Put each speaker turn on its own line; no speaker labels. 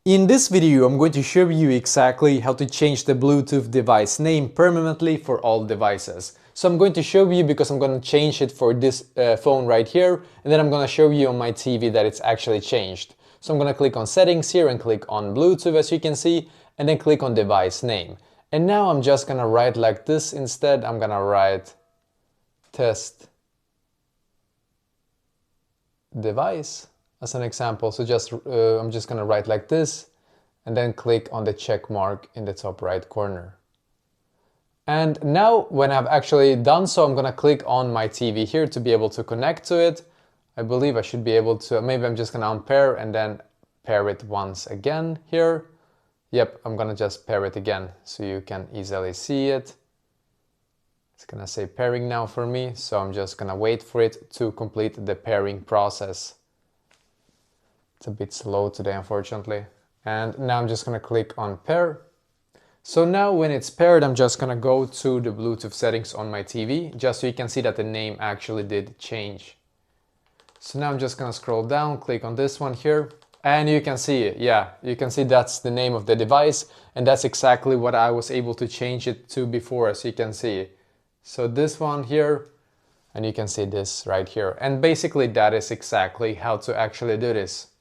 In this video, I'm going to show you exactly how to change the Bluetooth device name permanently for all devices. So I'm going to show you because I'm going to change it for this phone right here, and then I'm going to show you on my TV that it's actually changed. So I'm going to click on settings here and click on Bluetooth as you can see, and then click on device name. And now I'm just going to write like this instead. I'm going to write test device as an example. So I'm just gonna write like this and then click on the check mark in the top right corner. And now when I've actually done so, I'm gonna click on my TV here to be able to connect to it. I believe I should be able to, maybe I'm just gonna unpair and then pair it once again here. Yep, I'm gonna just pair it again so you can easily see it. It's gonna say pairing now for me, so I'm just gonna wait for it to complete the pairing process. It's a bit slow today, unfortunately. And now I'm just gonna click on pair. So now when it's paired, I'm just gonna go to the Bluetooth settings on my TV, just so you can see that the name actually did change. So now I'm just gonna scroll down, click on this one here, and you can see it. Yeah, you can see that's the name of the device, and that's exactly what I was able to change it to before, as you can see. So this one here, and you can see this right here. And basically that is exactly how to actually do this.